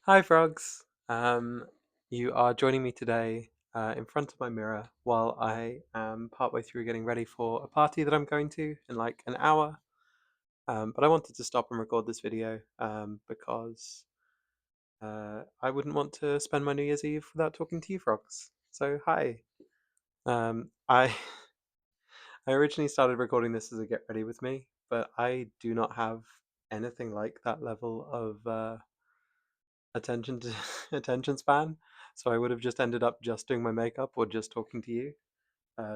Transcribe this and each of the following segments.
Hi, frogs. You are joining me today in front of my mirror while I am partway through getting ready for a party that I'm going to in like an hour. But I wanted to stop and record this video because I wouldn't want to spend my New Year's Eve without talking to you, frogs. So, hi. I I originally started recording this as a get ready with me, but I do not have anything like that level of attention to attention span. So I would have just ended up just doing my makeup or just talking to you.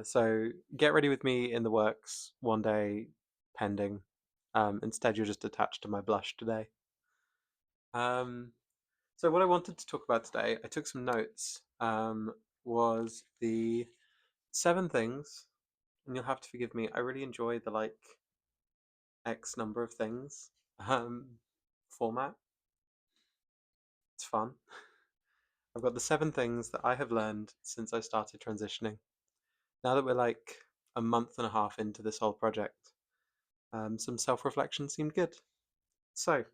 So get ready with me in the works one day, pending. Instead, you're just attached to my blush today. Um, so what I wanted to talk about today, I took some notes. Was the 7 things, and you'll have to forgive me. I really enjoy the like X number of things format. It's fun. I've got the 7 things that I have learned since I started transitioning. Now that we're like a month and a half into this whole project, some self reflection seemed good. So,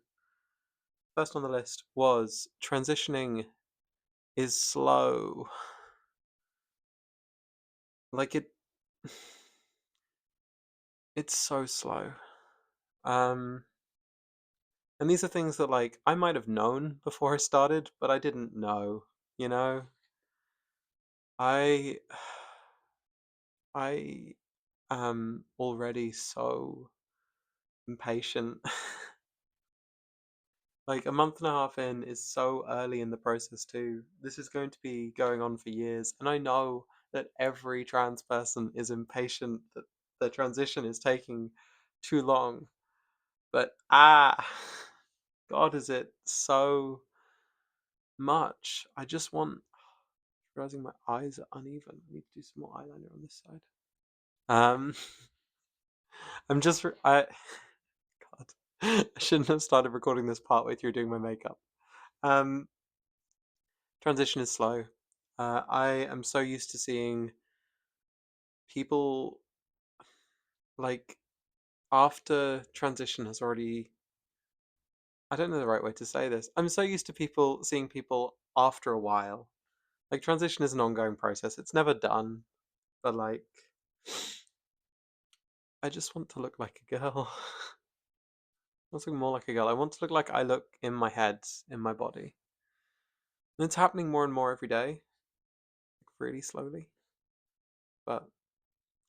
first on the list was transitioning is slow. Like it's so slow. Um, and these are things that like I might have known before I started, but I didn't know. You know, I I am already so impatient. Like a month and a half in is so early in the process too. This is going to be going on for years, and I know that every trans person is impatient that the transition is taking too long. But God, is it so much? I just want. Realizing my eyes are uneven. I need to do some more eyeliner on this side. Um, I'm just. God, I shouldn't have started recording this partway through doing my makeup. Um, Transition is slow. I am so used to seeing people like after transition has already. I don't know the right way to say this. I'm so used to people seeing people after a while. Like transition is an ongoing process. It's never done, but like I just want to look like a girl. I want to look more like a girl. I want to look like I look in my head, in my body. And it's happening more and more every day, like really slowly. But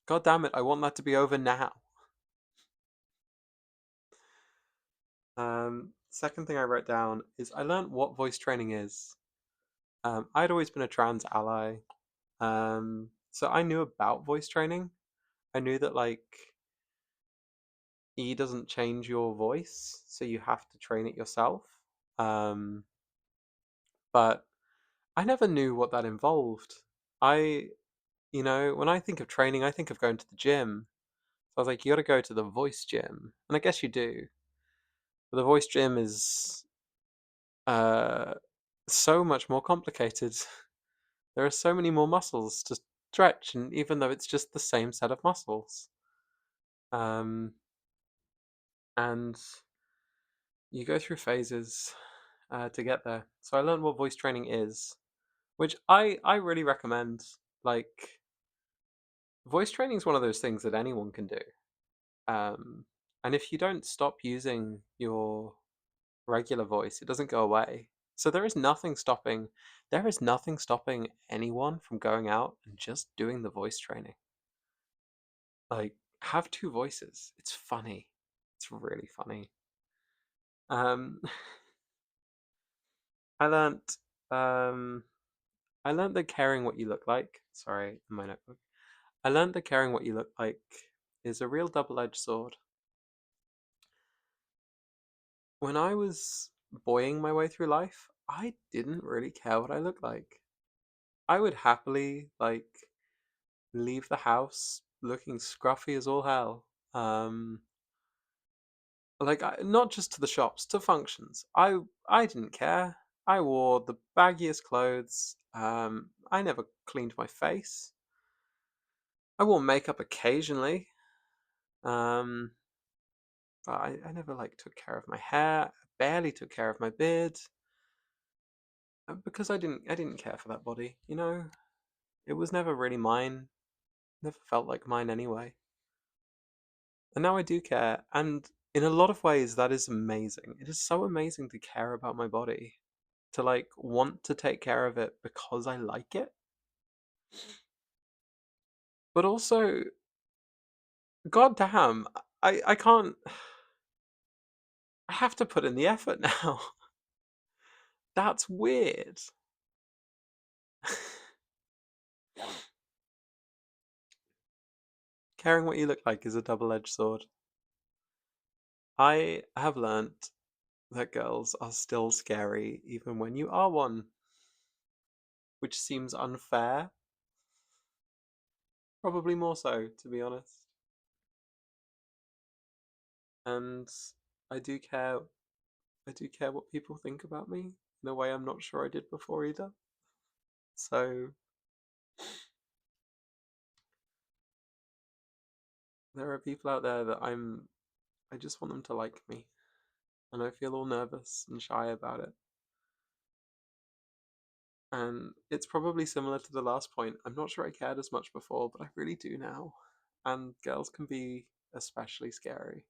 god damn it, I want that to be over now. Second thing I wrote down is I learned what voice training is. I'd always been a trans ally, so I knew about voice training. I knew that like E doesn't change your voice, so you have to train it yourself. Um, but I never knew what that involved. I, when I think of training, I think of going to the gym. So I was like, you got to go to the voice gym, and I guess you do. But the voice gym is uh, so much more complicated. There are so many more muscles to stretch, and even though it's just the same set of muscles, um, and you go through phases to get there. So I learned what voice training is, which I really recommend. Like voice training is one of those things that anyone can do, um, and if you don't stop using your regular voice, it doesn't go away. So there is nothing stopping anyone from going out and just doing the voice training. Like, have two voices. It's funny. It's really funny. Um, I learnt, um, I learnt that caring what you look like. Sorry, in my notebook. I learnt that caring what you look like is a real double-edged sword. When I was boying my way through life, I didn't really care what I looked like. I would happily leave the house looking scruffy as all hell. Not just to the shops, to functions. I didn't care. I wore the baggiest clothes. I never cleaned my face. I wore makeup occasionally. Um, but I never like took care of my hair. I barely took care of my beard. Because I didn't care for that body, you know? It was never really mine. Never felt like mine anyway. And now I do care, and in a lot of ways that is amazing. It is so amazing to care about my body, to like want to take care of it because I like it. But also, god damn, I can't I have to put in the effort now. That's weird. Caring what you look like is a double-edged sword. I have learnt that girls are still scary even when you are one, which seems unfair. Probably more so, to be honest. And I do care I do care what people think about me in a way I'm not sure I did before either. So there are people out there that I just want them to like me. And I feel all nervous and shy about it. And it's probably similar to the last point. I'm not sure I cared as much before, but I really do now. And girls can be especially scary.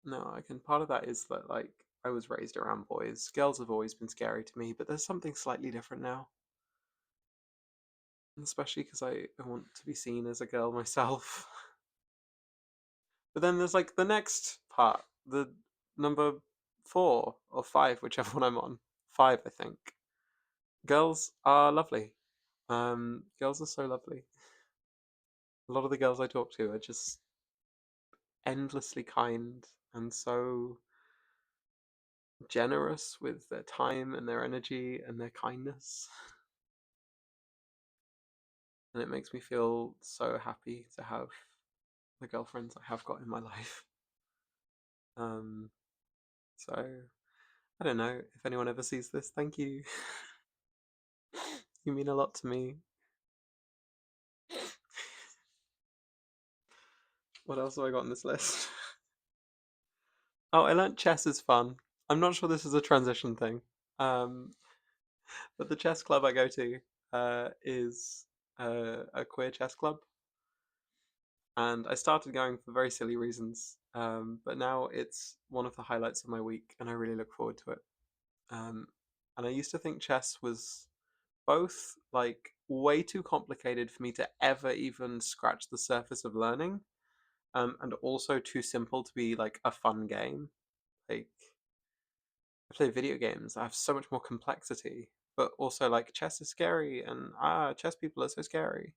No, I can. Part of that is that, like, I was raised around boys. Girls have always been scary to me, but there's something slightly different now. Especially because I want to be seen as a girl myself. But then there's like the next part, the number 4 or 5, whichever one I'm on. 5, I think. Girls are lovely. Girls are so lovely. A lot of the girls I talk to are just endlessly kind and so generous with their time and their energy and their kindness. And it makes me feel so happy to have the girlfriends I have got in my life. Um, so I don't know if anyone ever sees this. Thank you. You mean a lot to me. What else have I got on this list? Oh, I learnt chess is fun. I'm not sure this is a transition thing. Um, but the chess club I go to is a queer chess club. And I started going for very silly reasons. But now it's one of the highlights of my week, and I really look forward to it. Um, and I used to think chess was both like way too complicated for me to ever even scratch the surface of learning, and also too simple to be like a fun game. Like I play video games, I have so much more complexity, but also like chess is scary, and chess people are so scary.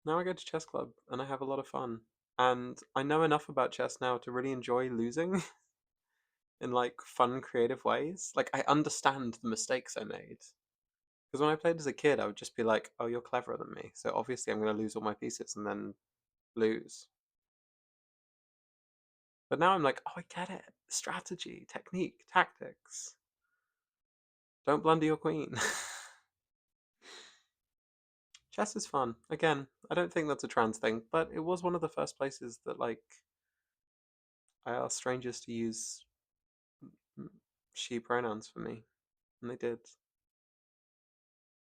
Now I go to chess club and I have a lot of fun, and I know enough about chess now to really enjoy losing in like fun, creative ways. Like I understand the mistakes I made. Because when I played as a kid, I would just be like, "Oh, you're cleverer than me, so obviously I'm going to lose all my pieces and then lose." But now I'm like, "Oh, I get it. Strategy, technique, tactics. Don't blunder your queen." Chess is fun. Again, I don't think that's a trans thing, but it was one of the first places that like I asked strangers to use she pronouns for me, and they did,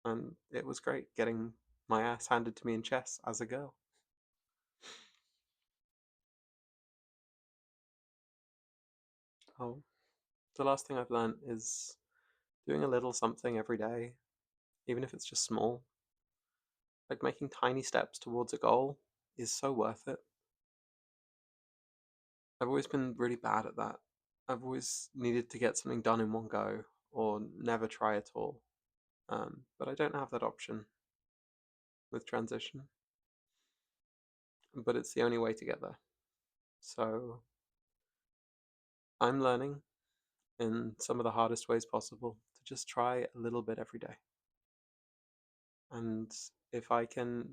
and it was great getting my ass handed to me in chess as a girl. Oh, the last thing I've learned is doing a little something every day, even if it's just small. Like making tiny steps towards a goal is so worth it. I've always been really bad at that. I've always needed to get something done in one go or never try at all. But I don't have that option with transition. But it's the only way to get there. So I'm learning in some of the hardest ways possible to just try a little bit every day. And if I can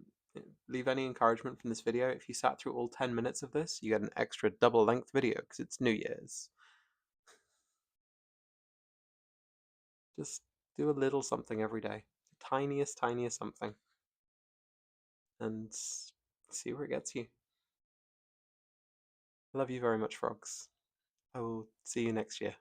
leave any encouragement from this video, if you sat through all 10 minutes of this, you get an extra double length video because it's New Year's. Just do a little something every day. The tiniest, tiniest something. And see where it gets you. I love you very much, frogs. I will see you next year.